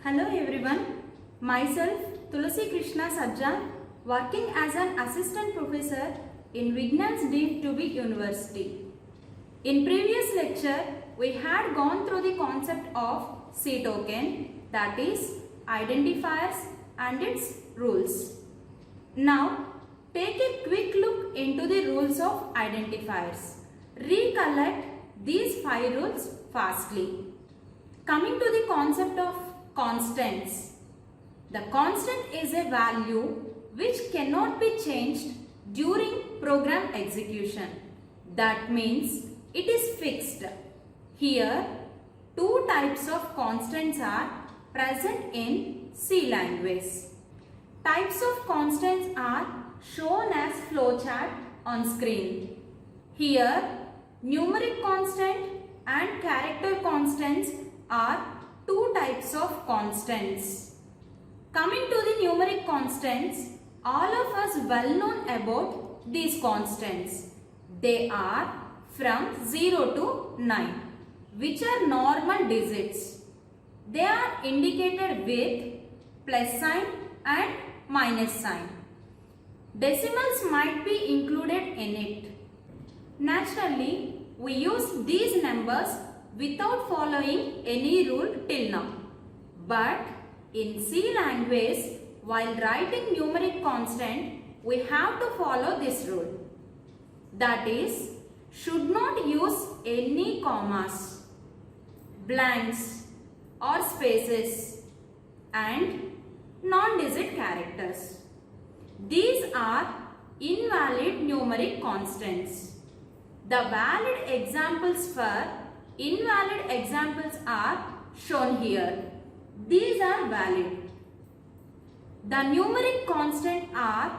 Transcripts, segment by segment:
Hello everyone, myself Tulasi Krishna Sajjan, working as an assistant professor in Vignans Deep to Be University. In previous lecture, we had gone through the concept of C token, that is identifiers and its rules. Now, take a quick look into the rules of identifiers. Recollect these 5 rules fastly. Coming to the concept of constants. The constant is a value which cannot be changed during program execution. That means it is fixed. Here, 2 types of constants are present in C language. Types of constants are shown as flowchart on screen. Here, numeric constant and character constants are 2 types of constants. Coming to the numeric constants, all of us well known about these constants. They are from 0 to 9, which are normal digits. They are indicated with plus sign and minus sign. Decimals might be included in it. Naturally, we use these numbers without following any rule till now. But in C language, while writing numeric constant, we have to follow this rule. That is, should not use any commas, blanks or spaces and non-digit characters. These are invalid numeric constants. The valid examples for invalid examples are shown here. These are valid. The numeric constants are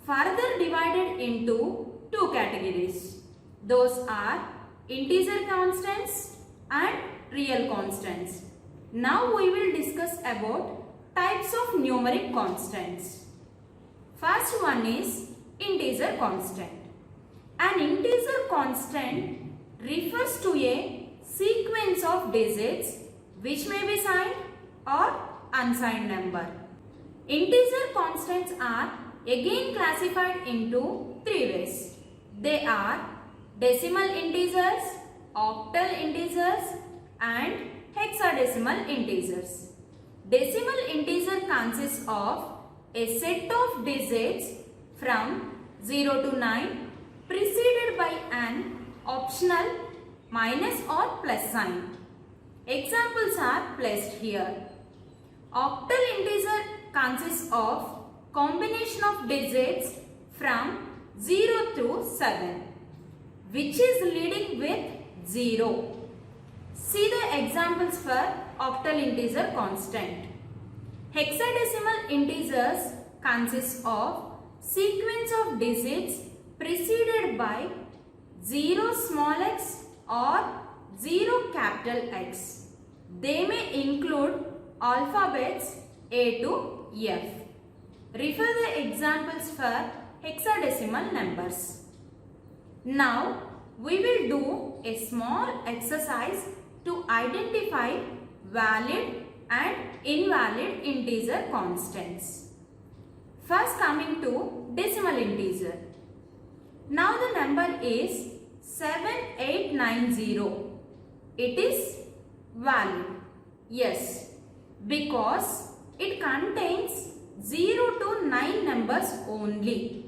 further divided into 2 categories. Those are integer constants and real constants. Now we will discuss about types of numeric constants. First one is integer constant. An integer constant refers to a sequence of digits which may be signed or unsigned number. Integer constants are again classified into 3 ways. They are decimal integers, octal integers and hexadecimal integers. Decimal integer consists of a set of digits from 0 to 9 preceded by an optional minus or plus sign. Examples are placed here. Octal integer consists of combination of digits from 0 to 7, which is leading with 0. See the examples for octal integer constant. Hexadecimal integers consist of sequence of digits preceded by 0 small x or 0 capital X. They may include alphabets A to F. Refer the examples for hexadecimal numbers. Now we will do a small exercise to identify valid and invalid integer constants. First, coming to decimal integer. Now the number is 7890. It is valid. Yes, because it contains 0 to 9 numbers only.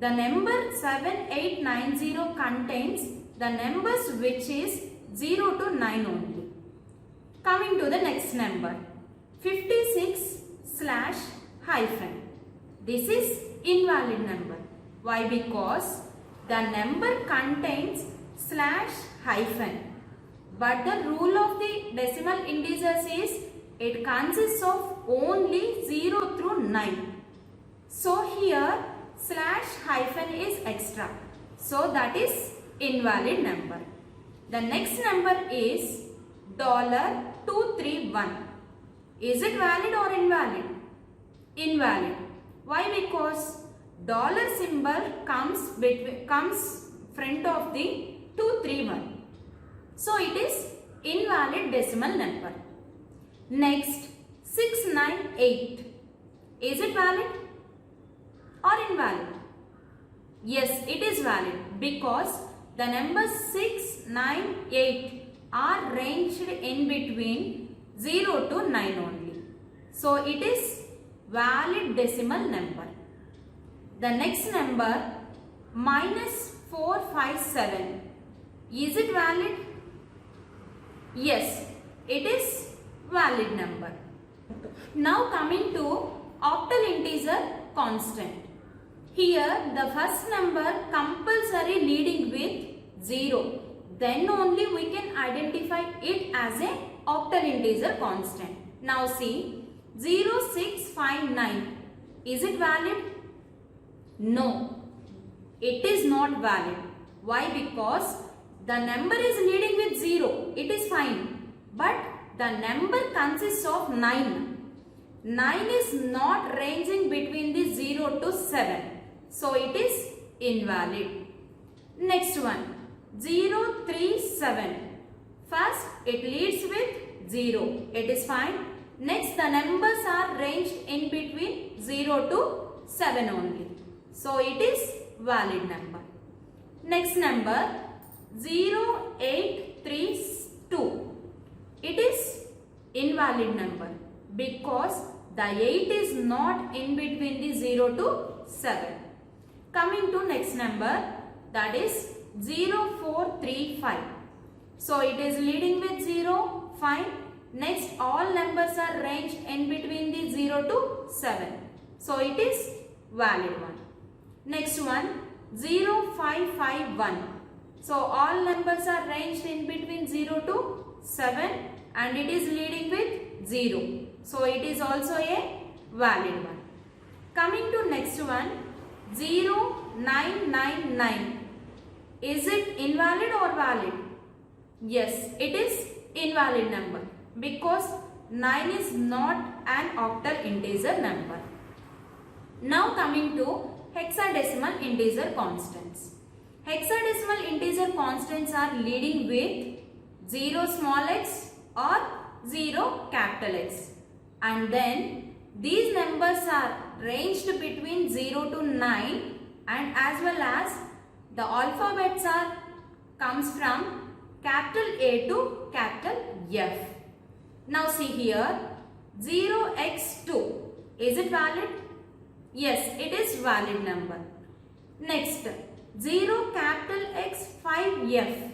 The number 7890 contains the numbers which is 0 to 9 only. Coming to the next number, 56/hyphen. This is invalid number. Why? Because the number contains /hyphen. But the rule of the decimal integers is it consists of only 0 through 9. So here /hyphen is extra. So that is invalid number. The next number is $231. Is it valid or invalid? Invalid. Why? Because dollar symbol comes front of the 231. So it is invalid decimal number. Next, 698. Is it valid or invalid? Yes, it is valid because the numbers 6, 9, 8 are ranged in between 0 to 9 only. So it is valid decimal number. The next number -457. Is it valid? Yes, it is valid number. Now coming to octal integer constant. Here the first number compulsory leading with 0. Then only we can identify it as a octal integer constant. Now see 0659. Is it valid? No, it is not valid. Why? Because the number is leading with 0. It is fine. But the number consists of 9. 9 is not ranging between the 0 to 7. So it is invalid. Next one 037. First it leads with 0. It is fine. Next the numbers are ranged in between 0 to 7 only. So it is valid number. Next number 0832. It is invalid number because the 8 is not in between the 0 to 7. Coming to next number, that is 0435. So it is leading with 0, fine. Next all numbers are ranged in between the 0 to 7. So it is valid one. Next one 0551. So all numbers are ranged in between 0 to 7 and it is leading with 0. So it is also a valid one. Coming to next one 0999. Is it invalid or valid? Yes, it is invalid number because 9 is not an octal integer number. Now coming to hexadecimal integer constants. Hexadecimal integer constants are leading with 0 small x or 0 capital X. And then these numbers are ranged between 0 to 9 and as well as the alphabets are comes from capital A to capital F. Now see here 0x2. Is it valid? Yes, it is valid number. Next 0 capital X 5F.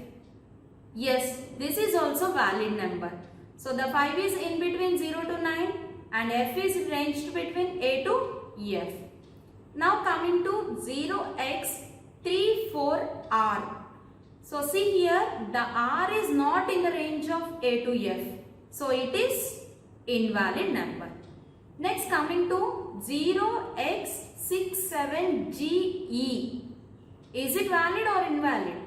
Yes, this is also valid number. So the 5 is in between 0 to 9 and F is ranged between A to F. Now coming to 0x34R. So see here the R is not in the range of A to F. So it is invalid number. Next coming to 0x67GE. Is it valid or invalid?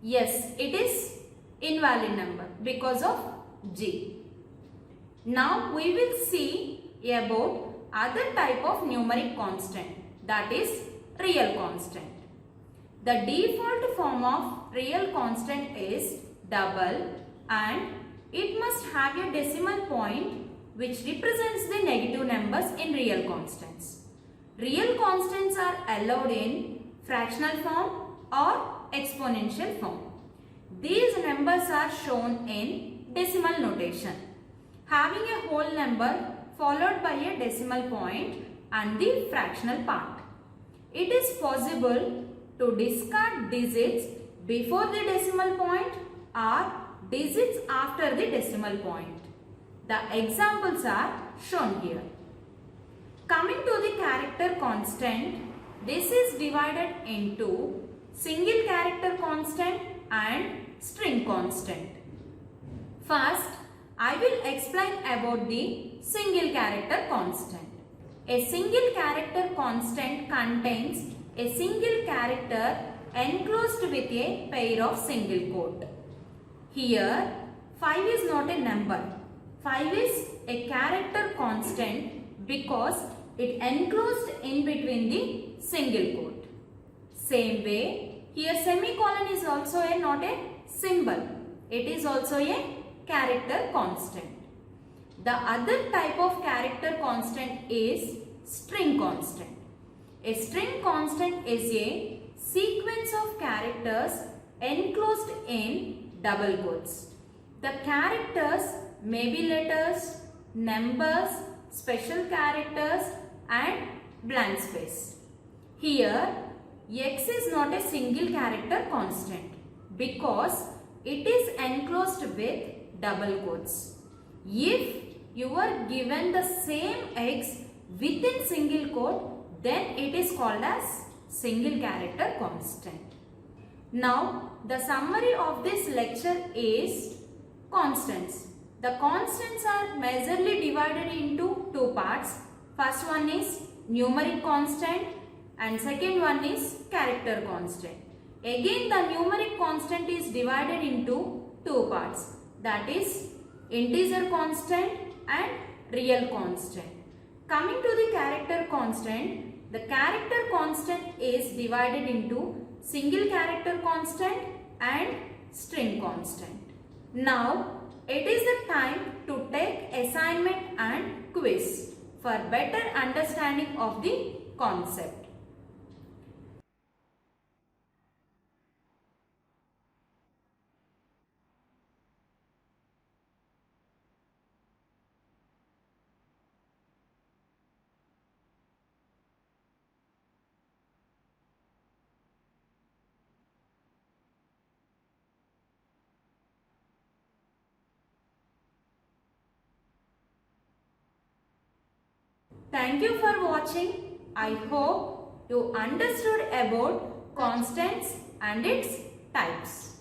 Yes, it is invalid number because of G. Now we will see about other type of numeric constant, that is real constant. The default form of real constant is double and it must have a decimal point which represents the negative numbers in real constants. Real constants are allowed in fractional form or exponential form. These numbers are shown in decimal notation, having a whole number followed by a decimal point and the fractional part. It is possible to discard digits before the decimal point or digits after the decimal point. The examples are shown here. Coming to the character constant, this is divided into single character constant and string constant. First, I will explain about the single character constant. A single character constant contains a single character enclosed with a pair of single quote. Here, 5 is not a number. 5 is a character constant because it enclosed in between the single quote. Same way, here semicolon is also not a symbol. It is also a character constant. The other type of character constant is string constant. A string constant is a sequence of characters enclosed in double quotes. The characters may be letters, numbers, special characters and blank space. Here, X is not a single character constant because it is enclosed with double quotes. If you are given the same X within single quote, then it is called as single character constant. Now, the summary of this lecture is constants. The constants are majorly divided into two parts. First one is numeric constant and second one is character constant. Again, the numeric constant is divided into two parts, that is integer constant and real constant. Coming to the character constant, the character constant is divided into single character constant and string constant. Now, it is the time to take assignment and quiz for better understanding of the concept. Thank you for watching. I hope you understood about constants and its types.